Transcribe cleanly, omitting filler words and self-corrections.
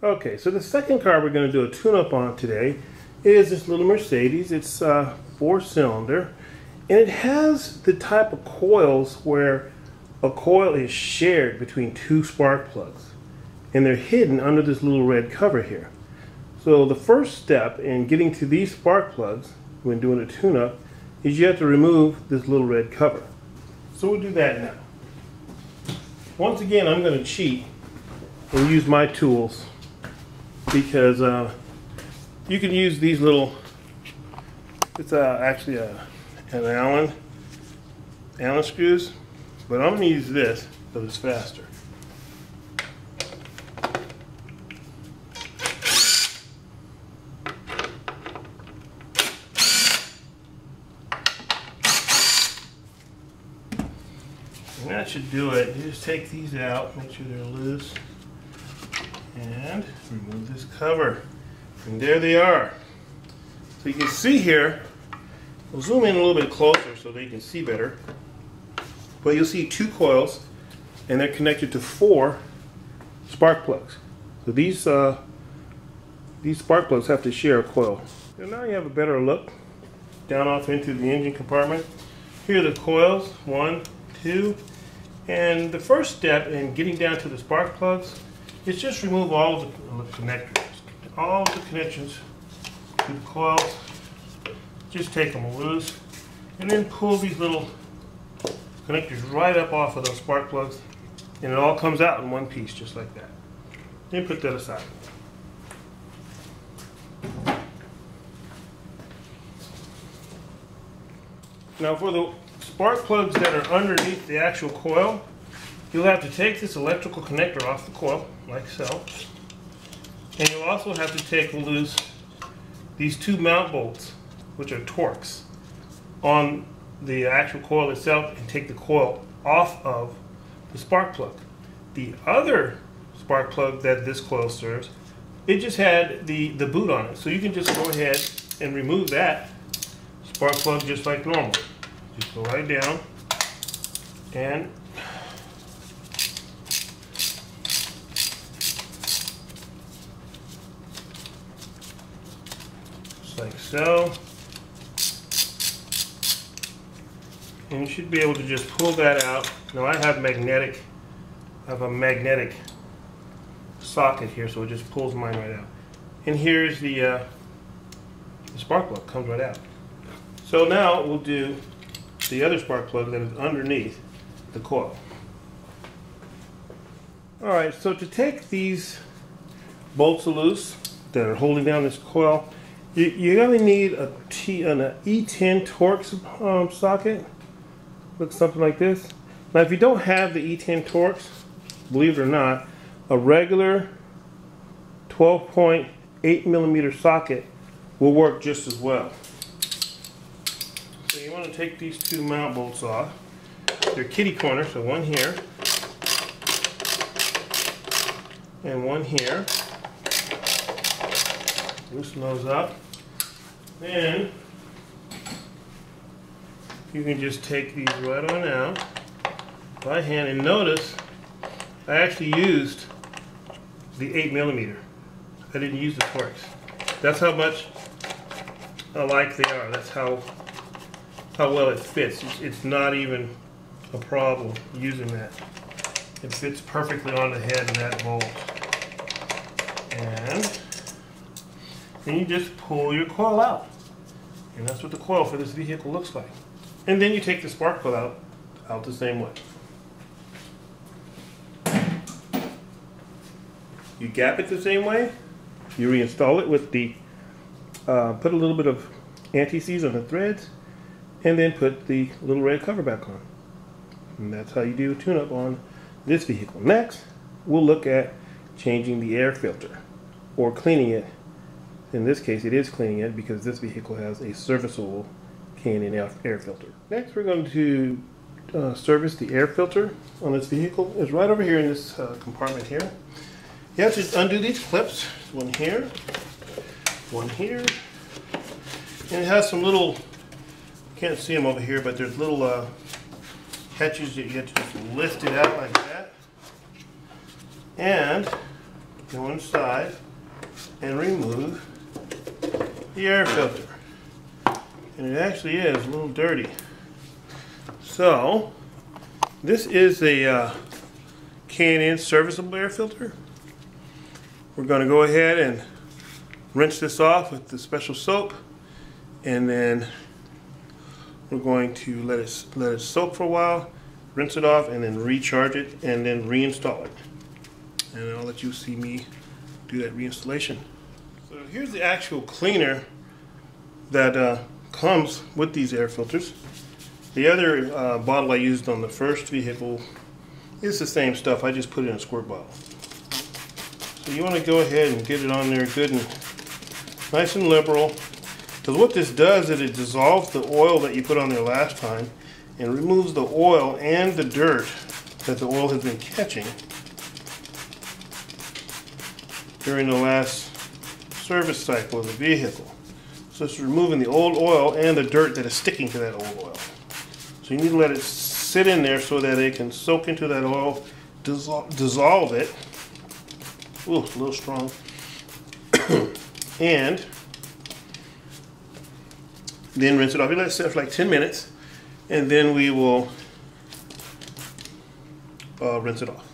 Okay, so the second car we're going to do a tune-up on today is this little Mercedes. It's 4-cylinder, and it has the type of coils where a coil is shared between two spark plugs, and they're hidden under this little red cover here. So the first step in getting to these spark plugs when doing a tune-up is you have to remove this little red cover. So we'll do that now. Once again, I'm going to cheat and use my tools, because you can use these little, it's actually an Allen screws, but I'm going to use this because it's faster. And that should do it. You just take these out, make sure they're loose, and remove this cover. And there they are. So you can see here, we'll zoom in a little bit closer so they can see better. But you'll see two coils, and they're connected to 4 spark plugs. So these spark plugs have to share a coil. So now you have a better look down off into the engine compartment. Here are the coils, 1, 2, and the first step in getting down to the spark plugs is just remove all of the connectors. All of the connections to the coils, just take them loose, and then pull these little connectors right up off of those spark plugs, and it all comes out in one piece, just like that. Then put that aside. Now for the spark plugs that are underneath the actual coil, you'll have to take this electrical connector off the coil, like so. And you'll also have to take loose these 2 mount bolts, which are Torx, on the actual coil itself, and take the coil off of the spark plug. The other spark plug that this coil serves, it just had the boot on it. So you can just go ahead and remove that spark plug just like normal. Just go right down and like so, and you should be able to just pull that out. Now I have a magnetic socket here, so it just pulls mine right out. And here's the spark plug, comes right out. So now we'll do the other spark plug that is underneath the coil. Alright, so to take these bolts loose that are holding down this coil, you're going to need an E10 Torx socket. Looks something like this. Now if you don't have the E10 Torx, believe it or not, a regular 12.8mm socket will work just as well. So you want to take these 2 mount bolts off. They're kitty corner, so one here and one here. Loosen those up. Then you can just take these right on out by hand, and notice I actually used the 8mm. I didn't use the Torx. That's how much alike they are. That's how well it fits. It's not even a problem using that. It fits perfectly on the head of that bolt. And then you just pull your coil out. And that's what the coil for this vehicle looks like. And then you take the spark plug out the same way. You gap it the same way. You reinstall it with the, put a little bit of anti-seize on the threads, and then put the little red cover back on. And that's how you do a tune-up on this vehicle. Next, we'll look at changing the air filter, or cleaning it. In this case, it is cleaning it because this vehicle has a serviceable K&N air filter. Next, we're going to service the air filter on this vehicle. It's right over here in this compartment here. You have to undo these clips. One here, and it has some little, can't see them over here, but there's little catches that you have to just lift it out like that. And go inside and remove the air filter. And it actually is a little dirty. So, this is a K&N serviceable air filter. We're going to go ahead and rinse this off with the special soap, and then we're going to let it soak for a while, rinse it off, and then recharge it, and then reinstall it. And I'll let you see me do that reinstallation. So here's the actual cleaner that comes with these air filters. The other bottle I used on the first vehicle is the same stuff. I just put it in a squirt bottle. So you want to go ahead and get it on there good and nice and liberal. Because what this does is it dissolves the oil that you put on there last time and removes the oil and the dirt that the oil has been catching during the last service cycle of the vehicle. So it's removing the old oil and the dirt that is sticking to that old oil. So you need to let it sit in there so that it can soak into that oil, dissolve it. Ooh, a little strong. And then rinse it off. You let it sit for like 10 minutes, and then we will rinse it off.